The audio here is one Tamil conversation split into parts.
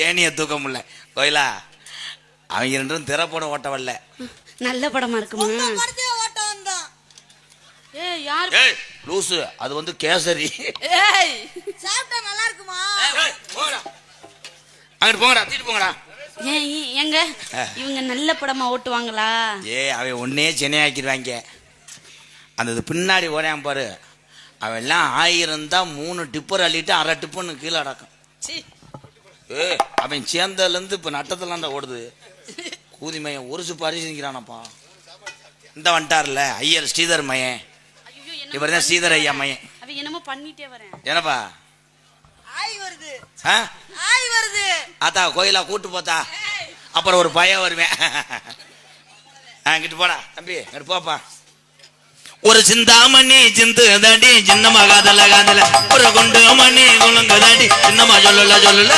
ஏனிய தூக்க முடியல. கோயிலா அவங்க ரெண்டும் திரைப்படம் ஓட்ட வரல. நல்ல படமா இருக்குமா? ஏய் யார்? ஏய் லூசு, அது வந்து கேசரி. ஏய் சாப்பிட்டா நல்லா இருக்குமா? போடா அங்கிட்டு போங்கடா, தீட்டு போங்கடா. ஏன் எங்க இவங்க நல்ல படமா ஓட்டுவாங்களா? அவன் ஒன்னே சென்னையாக்கிடுவாங்க. அந்த பின்னாடி ஓடையான் பாரு, அவன் எல்லாம் 1000 தான் 3 டிப்பர் அள்ளிட்டு 1/2 டிப்புன்னு கீழே அடக்கம். அவன் சேர்ந்ததுலேருந்து இப்போ நட்டத்தெல்லாம் தான் ஓடுது. கூதி மையம் ஒரு சுப்பு அரிசி நிற்கிறானப்பா. இந்த வந்துட்டார்ல ஐயர் ஸ்ரீதர் மையன், இவர் தான் ஸ்ரீதர் ஐயா மையன். அவன் என்னமோ பண்ணிட்டே வரேன். என்னப்பா ஆய் வருது? ஆத்தா கோயிலா கூட்டு போத்தா, அப்புறம் ஒரு பையன் வருவேன். இங்கிட்டு போடா தம்பி, இங்கிட்டு போப்பா. ஒரு சிந்தாமணி சிந்து தாண்டி சின்னமா காதல காதல, ஒரு குண்டு மணி குழுங்க தாண்டி சின்னமா சொல்லல சொல்லல.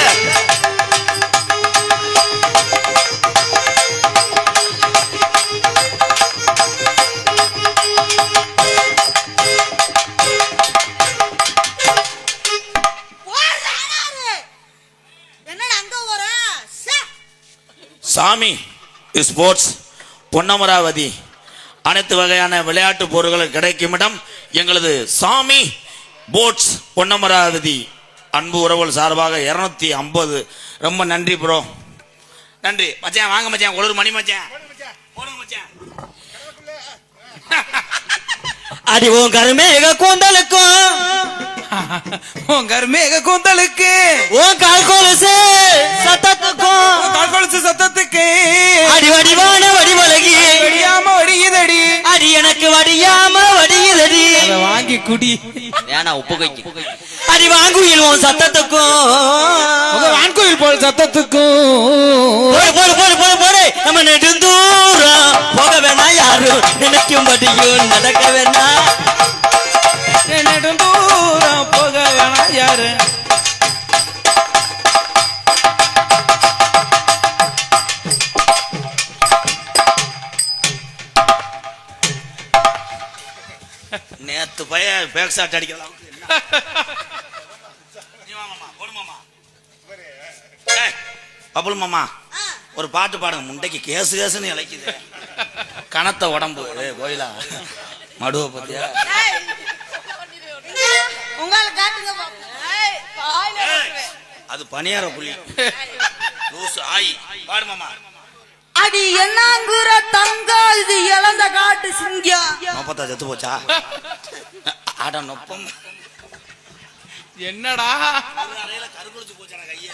சாமி ஸ்போர்ட்ஸ் பொன்னமராவதி அனைத்து வகையான விளையாட்டு பொருட்கள் கிடைக்கும் இடம் எங்களது சாமி போட்ஸ் பொன்னமராவதி. அன்பு உறவுகள் சார்பாக 250. ரொம்ப நன்றி ப்ரோ, நன்றி மச்சான். வாங்க மச்சான், ஒரு மணி மச்சான் போடுங்க மச்சான். அடி உன் கருமேக கூந்தலுக்கும் உன் கருமேக கூந்தலுக்கு உன் கால் கொலுசு சத்தத்துக்கும் கால் கொலுசு சத்தத்துக்கு அடி வடிவான வடிவழகி வடியாம வடியுதடி. அடி எனக்கு வடியாம வடியுதடி. வாங்கி குடி ஏன்னா உப்பு கைக்கு அடி வாங்குயில் உன் சத்தத்துக்கும் வான்கோயில் போல் சத்தத்துக்கும் போடு போடு போடு போடு. நம்ம நெடுந்தூரம் போக வேணா, யாரும் நினைக்கும்படியும் நடக்க வேணா. நெடுந்தூரம் போக வேணா யாரு. நேத்து பையன் பேக் ஷாட் அடிக்கலாம். பபுல் மாமா ஒரு பாட்டு பாடுங்க. முண்டைக்கு கேசு கேசுன்னு இழைக்குது, கனத்த உடம்பு. கோயிலா மடுவை பத்தியா? அது பனியார புள்ளி லூசு ஆயி. பாடு மாமா. அடி என்னங்குற தங்க, இது இழந்த காட்டு சிங்கம். நொப்பத்தா செத்து போச்சா? ஆட நொப்பம் என்னடா கருகுளிச்சு போச்சான கைய.